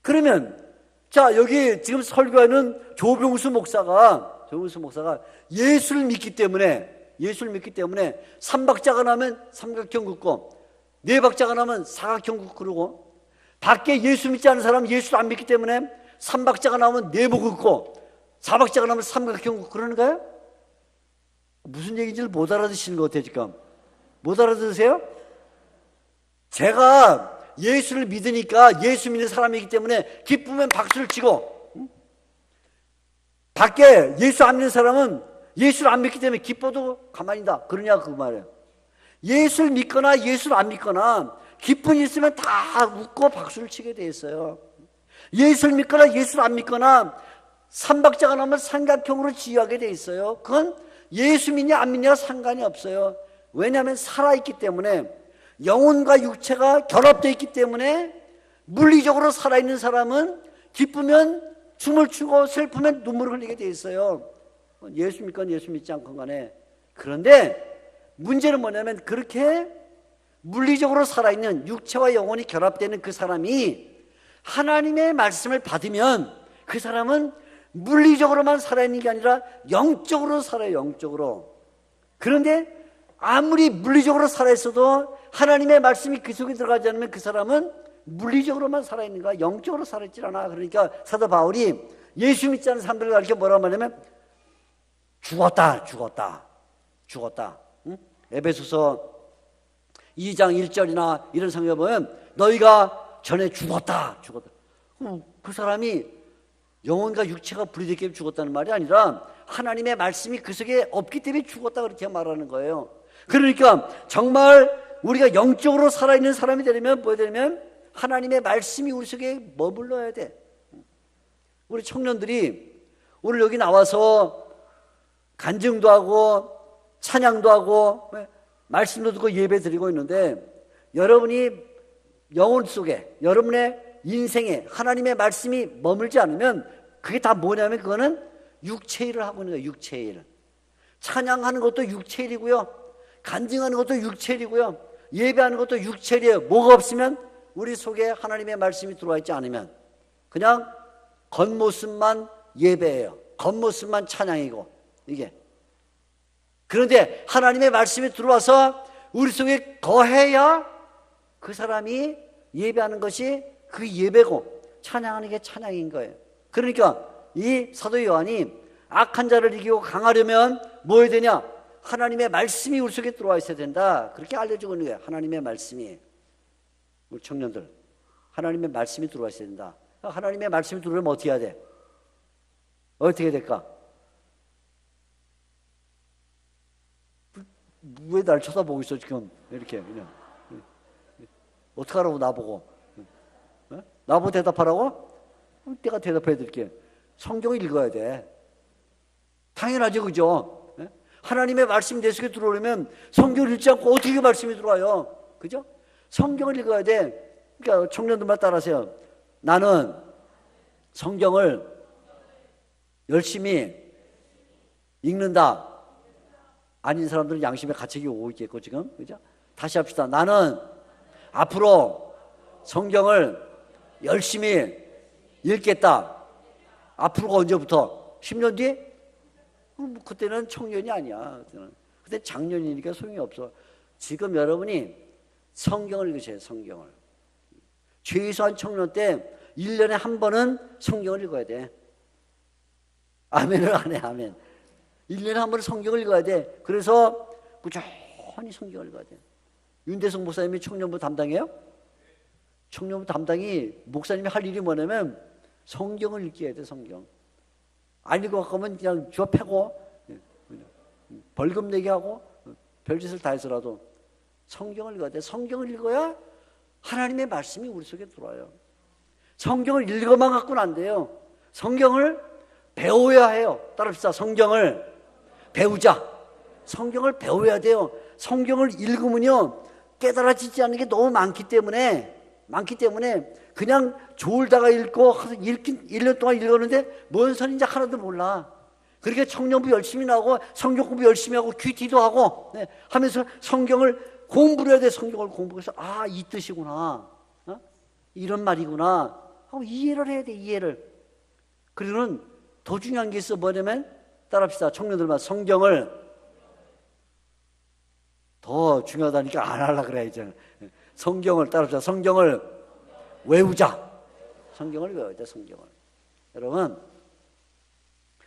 그러면 자 여기 지금 설교하는 조병수 목사가 예수를 믿기 때문에 삼박자가 나면 삼각형 긋고 네박자가 나면 사각형 긋고 그러고, 밖에 예수 믿지 않는 사람은 예수를 안 믿기 때문에 삼박자가 나오면 네모 긋고 사박자가 나오면 삼각형 긋고 그러는 거예요? 무슨 얘기인지를 못 알아듣시는 것 같아요. 지금 못 알아들으세요? 제가 예수를 믿으니까 예수 믿는 사람이기 때문에 기쁘면 박수를 치고, 밖에 예수 안 믿는 사람은 예수를 안 믿기 때문에 기뻐도 가만히 있다 그러냐 그 말이에요. 예수를 믿거나 예수를 안 믿거나 기쁜 일 있으면 다 웃고 박수를 치게 돼 있어요. 예수를 믿거나 예수를 안 믿거나 삼박자가 나오면 삼각형으로 지휘하게 돼 있어요. 그건 예수 믿냐 안 믿냐와 상관이 없어요. 왜냐하면 살아있기 때문에, 영혼과 육체가 결합되어 있기 때문에 물리적으로 살아있는 사람은 기쁘면 춤을 추고 슬프면 눈물을 흘리게 돼 있어요. 예수 믿건 예수 믿지 않건 간에. 그런데 문제는 뭐냐면 그렇게 물리적으로 살아있는 육체와 영혼이 결합되는 그 사람이 하나님의 말씀을 받으면 그 사람은 물리적으로만 살아있는 게 아니라 영적으로 살아요. 영적으로. 그런데 아무리 물리적으로 살아있어도 하나님의 말씀이 그 속에 들어가지 않으면 그 사람은 물리적으로만 살아있는 거야. 영적으로 살아있질 않아. 그러니까 사도 바울이 예수 믿지 않는 사람들을 가르쳐 뭐라고 말하냐면 죽었다. 응? 에베소서 2장 1절이나 이런 성경에 보면 너희가 전에 죽었다. 그 사람이 영혼과 육체가 분리되게 죽었다는 말이 아니라 하나님의 말씀이 그 속에 없기 때문에 죽었다 그렇게 말하는 거예요. 그러니까 정말 우리가 영적으로 살아있는 사람이 되려면 뭐야 되냐면 하나님의 말씀이 우리 속에 머물러야 돼. 우리 청년들이 오늘 여기 나와서 간증도 하고 찬양도 하고 말씀도 듣고 예배 드리고 있는데 여러분이 영혼 속에 여러분의 인생에 하나님의 말씀이 머물지 않으면 그게 다 뭐냐면 그거는 육체일을 하고 있는 거예요. 육체일. 찬양하는 것도 육체일이고요, 간증하는 것도 육체일이고요, 예배하는 것도 육체일이에요. 뭐가 없으면 우리 속에 하나님의 말씀이 들어와 있지 않으면 그냥 겉모습만 예배예요. 겉모습만 찬양이고 이게. 그런데 하나님의 말씀이 들어와서 우리 속에 거해야 그 사람이 예배하는 것이 그 예배고 찬양하는 게 찬양인 거예요. 그러니까 이 사도 요한이 악한 자를 이기고 강하려면 뭐 해야 되냐? 하나님의 말씀이 우리 속에 들어와 있어야 된다. 그렇게 알려주고 있는 거예요. 하나님의 말씀이. 우리 청년들, 하나님의 말씀이 들어와 있어야 된다. 하나님의 말씀이 들어오면 어떻게 해야 돼? 어떻게 해야 될까? 왜 날 쳐다보고 있어 지금 이렇게 그냥. 어떡하라고 나보고. 나보고 대답하라고? 내가 대답해 드릴게. 성경을 읽어야 돼. 당연하죠, 그죠? 하나님의 말씀이 내 속에 들어오려면 성경을 읽지 않고 어떻게 말씀이 들어와요? 그죠? 성경을 읽어야 돼. 그러니까 청년들만 따라하세요. 나는 성경을 열심히 읽는다. 아닌 사람들은 양심의 가책이 오고 있겠고 지금, 그죠? 다시 합시다. 나는 앞으로 성경을 열심히 읽겠다. 앞으로가 언제부터? 10년 뒤? 그때는 청년이 아니야. 그때 장년이니까 소용이 없어. 지금 여러분이 성경을 읽으세요. 성경을. 최소한 청년 때 1년에 한 번은 성경을 읽어야 돼. 아멘을 안 해. 아멘. 1년에 한 번은 성경을 읽어야 돼. 그래서 꾸준히 성경을 읽어야 돼. 윤대성 목사님이 청년부 담당이에요? 청년부 담당이 목사님이 할 일이 뭐냐면 성경을 읽게 해야 돼. 성경. 안 읽어갖고 하면 그냥 주워 패고 벌금 내게 하고 별짓을 다 해서라도 성경을 읽어야 돼. 성경을 읽어야 하나님의 말씀이 우리 속에 들어와요. 성경을 읽어만 갖고는 안 돼요. 성경을 배워야 해요. 따라합시다. 성경을 배우자. 성경을 배워야 돼요. 성경을 읽으면요 깨달아지지 않는 게 너무 많기 때문에 그냥 졸다가 읽고 1년 동안 읽었는데 뭔 선인지 하나도 몰라. 그러니까 청년부 열심히 나오고 성경 공부 열심히 하고 큐티도 하고 하면서 성경을 공부를 해야 돼. 성경을 공부해서 아, 이 뜻이구나. 이런 말이구나 하고 이해를 해야 돼. 이해를. 그리고는 더 중요한 게 있어. 뭐냐면 따라합시다. 청년들만 성경을 더 중요하다니까 안 하려고 그래 이제. 성경을 따라합시다. 성경을 외우자. 성경을 외워야 돼. 성경을. 여러분,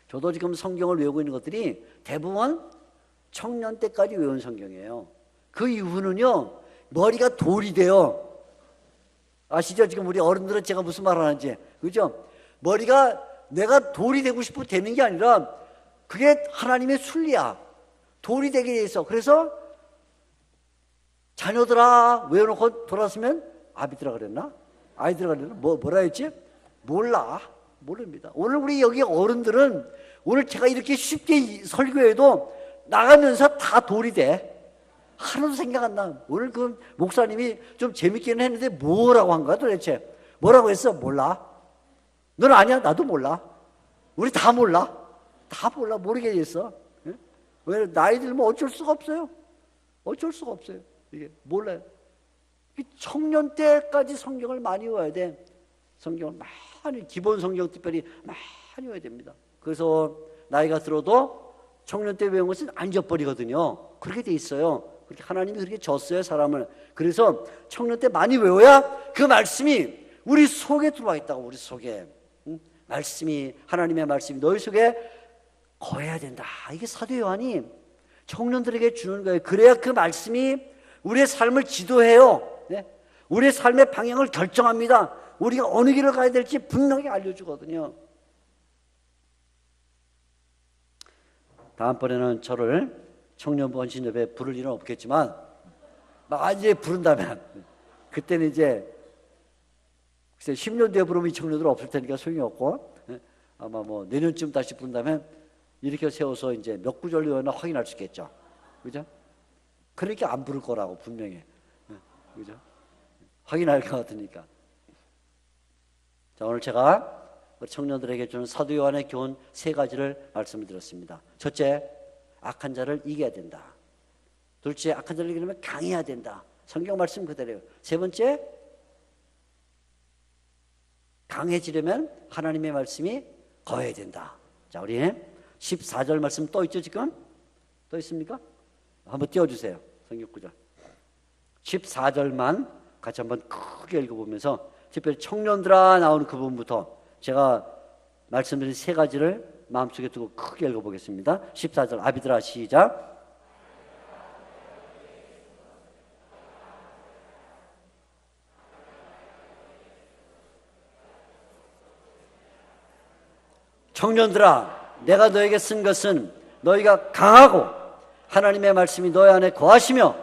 저도 지금 성경을 외우고 있는 것들이 대부분 청년 때까지 외운 성경이에요. 그 이후는요 머리가 돌이 돼요. 아시죠? 지금 우리 어른들은 제가 무슨 말 하는지. 그죠? 머리가 내가 돌이 되고 싶어 되는 게 아니라 그게 하나님의 순리야. 돌이 되게 돼 있어. 그래서 자녀들아 외워놓고 돌아서면 아비들아 그랬나? 아이들아 그랬나? 뭐라 했지? 몰라. 모릅니다. 오늘 우리 여기 어른들은 오늘 제가 이렇게 쉽게 설교해도 나가면서 다 돌이 돼. 하나도 생각 안 나. 오늘 그 목사님이 좀 재밌기는 했는데 뭐라고 한 거야 도대체? 뭐라고 했어? 몰라. 넌 아니야? 나도 몰라. 우리 다 몰라. 다 몰라. 모르게 됐어. 왜? 나이 들면 어쩔 수가 없어요. 어쩔 수가 없어요. 이게 몰라요. 청년 때까지 성경을 많이 외워야 돼. 성경을 많이, 기본 성경 특별히 많이 외워야 됩니다. 그래서 나이가 들어도 청년 때 외운 것은 안 잊어버리거든요. 그렇게 돼 있어요. 그렇게 하나님이 그렇게 줬어요, 사람을. 그래서 청년 때 많이 외워야 그 말씀이 우리 속에 들어와 있다고. 우리 속에 말씀이, 하나님의 말씀이 너희 속에 거해야 된다. 이게 사도 요한이 청년들에게 주는 거예요. 그래야 그 말씀이 우리의 삶을 지도해요. 네? 우리의 삶의 방향을 결정합니다. 우리가 어느 길을 가야 될지 분명히 알려주거든요. 다음번에는 저를 청년부 헌신예배에 부를 일은 없겠지만 만약에 부른다면 그때는 이제 10년 뒤에 부르면 이 청년들 없을 테니까 소용이 없고, 아마 뭐 내년쯤 다시 부른다면 이렇게 세워서 이제 몇 구절 요나 확인할 수 있겠죠. 그죠? 그렇게 안 부를 거라고 분명히. 그죠? 확인할 것 같으니까. 자, 오늘 제가 우리 청년들에게 주는 사도 요한의 교훈 3가지를 말씀을 드렸습니다. 첫째, 악한 자를 이겨야 된다. 둘째, 악한 자를 이기려면 강해야 된다. 성경 말씀 그대로예요. 세 번째, 강해지려면 하나님의 말씀이 거해야 된다. 자, 우리 14절 말씀 또 있죠, 지금? 또 있습니까? 한번 띄워주세요. 성경 구절. 14절만 같이 한번 크게 읽어보면서, 특별히 청년들아 나오는 그 부분부터 제가 말씀드린 3가지를 마음속에 두고 크게 읽어보겠습니다. 14절 아비들아 시작. 청년들아, 내가 너에게 쓴 것은 너희가 강하고 하나님의 말씀이 너희 안에 거하시며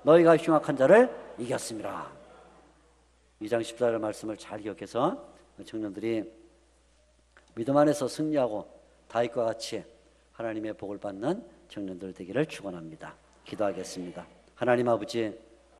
너희가 흉악한 자를 이겼습니다. 2장 14절 말씀을 잘 기억해서 청년들이 믿음 안에서 승리하고 다윗과 같이 하나님의 복을 받는 청년들 되기를 축원합니다. 기도하겠습니다. 하나님 아버지,